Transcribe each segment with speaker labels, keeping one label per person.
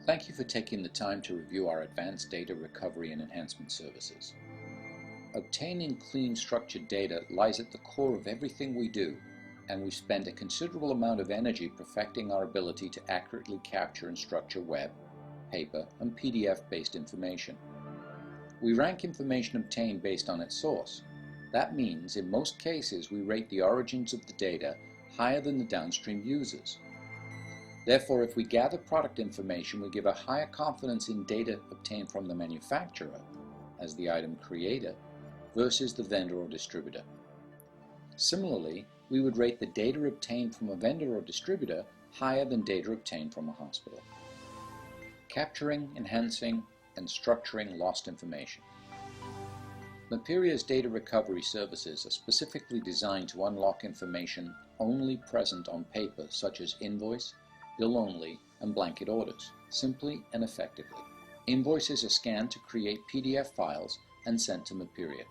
Speaker 1: Thank you for taking the time to review our advanced data recovery and enhancement services. Obtaining clean, structured data lies at the core of everything we do, and we spend a considerable amount of energy perfecting our ability to accurately capture and structure web, paper, and PDF-based information. We rank information obtained based on its source. That means, in most cases, we rate the origins of the data higher than the downstream users. Therefore, if we gather product information, we give a higher confidence in data obtained from the manufacturer, as the item creator, versus the vendor or distributor. Similarly, we would rate the data obtained from a vendor or distributor higher than data obtained from a hospital. Capturing, enhancing, and structuring lost information. Mapiria's data recovery services are specifically designed to unlock information only present on paper, such as invoice, bill only, and blanket orders, simply and effectively. Invoices are scanned to create PDF files and sent to Mapiria.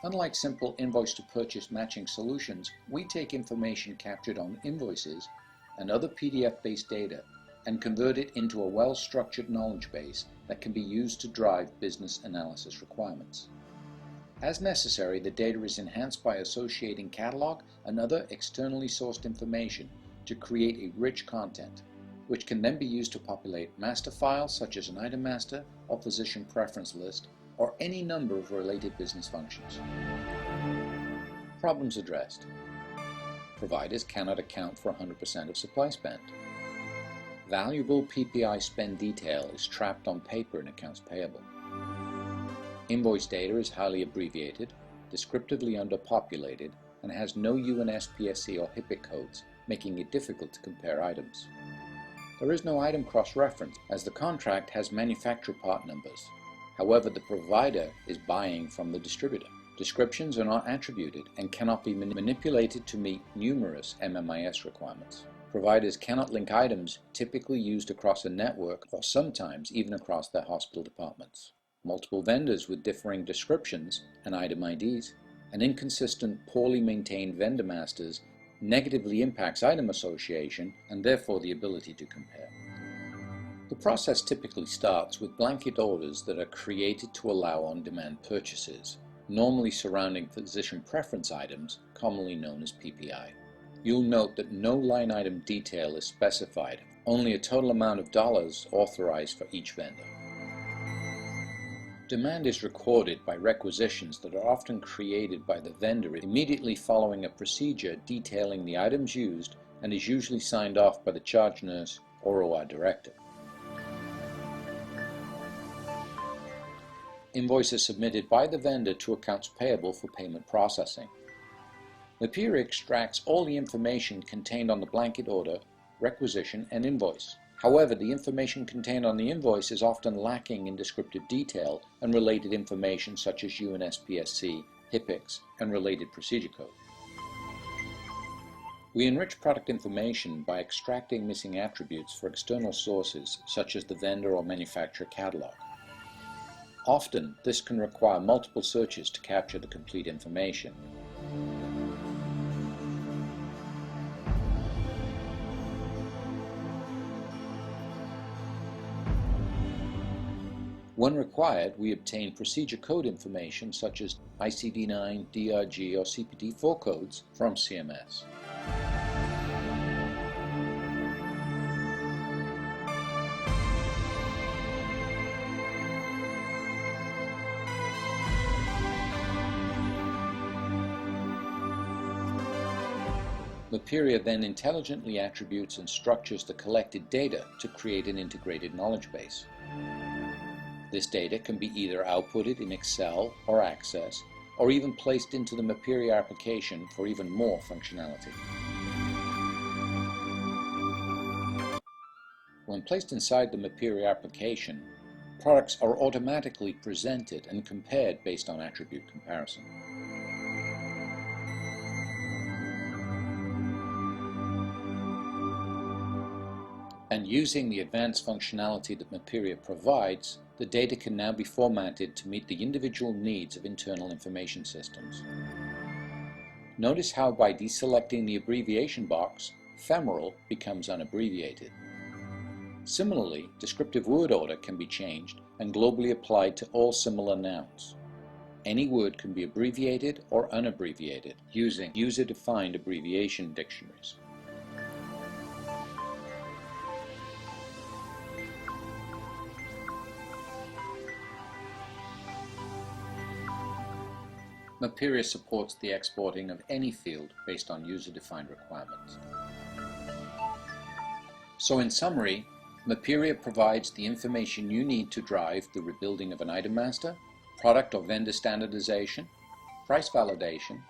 Speaker 1: Unlike simple invoice-to-purchase matching solutions, we take information captured on invoices and other PDF-based data and convert it into a well-structured knowledge base that can be used to drive business analysis requirements. As necessary, the data is enhanced by associating catalog and other externally sourced information to create a rich content, which can then be used to populate master files such as an item master or physician preference list, or any number of related business functions. Problems addressed. Providers cannot account for 100% of supply spend. Valuable PPI spend detail is trapped on paper in accounts payable. Invoice data is highly abbreviated, descriptively underpopulated, and has no UNSPSC or HIPIC codes, making it difficult to compare items. There is no item cross-reference, as the contract has manufacturer part numbers. However, the provider is buying from the distributor. Descriptions are not attributed and cannot be manipulated to meet numerous MMIS requirements. Providers cannot link items typically used across a network or sometimes even across their hospital departments. Multiple vendors with differing descriptions and item IDs, and inconsistent, poorly maintained vendor masters negatively impacts item association and therefore the ability to compare. The process typically starts with blanket orders that are created to allow on-demand purchases, normally surrounding physician preference items, commonly known as PPI. You'll note that no line item detail is specified, only a total amount of dollars authorized for each vendor. Demand is recorded by requisitions that are often created by the vendor immediately following a procedure detailing the items used, and is usually signed off by the charge nurse or OR director. Invoice is submitted by the vendor to accounts payable for payment processing. Mapiria extracts all the information contained on the blanket order, requisition, and invoice. However, the information contained on the invoice is often lacking in descriptive detail and related information such as UNSPSC, HIPICs, and related procedure code. We enrich product information by extracting missing attributes for external sources such as the vendor or manufacturer catalog. Often, this can require multiple searches to capture the complete information. When required, we obtain procedure code information such as ICD-9, DRG, or CPT-4 codes from CMS. Mapiria then intelligently attributes and structures the collected data to create an integrated knowledge base. This data can be either outputted in Excel or Access, or even placed into the Mapiria application for even more functionality. When placed inside the Mapiria application, products are automatically presented and compared based on attribute comparison. And using the advanced functionality that Mapiria provides, the data can now be formatted to meet the individual needs of internal information systems. Notice how by deselecting the abbreviation box, femoral becomes unabbreviated. Similarly, descriptive word order can be changed and globally applied to all similar nouns. Any word can be abbreviated or unabbreviated using user-defined abbreviation dictionaries. Maperia supports the exporting of any field based on user-defined requirements. So in summary, Maperia provides the information you need to drive the rebuilding of an item master, product or vendor standardization, price validation,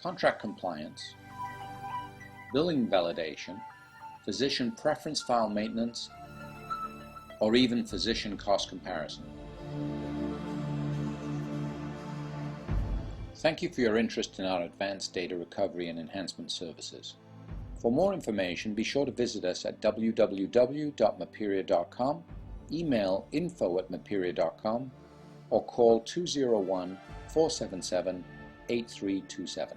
Speaker 1: contract compliance, billing validation, physician preference file maintenance, or even physician cost comparison. Thank you for your interest in our advanced data recovery and enhancement services. For more information, be sure to visit us at www.maperia.com, email info@maperia.com, or call 201-477-8327.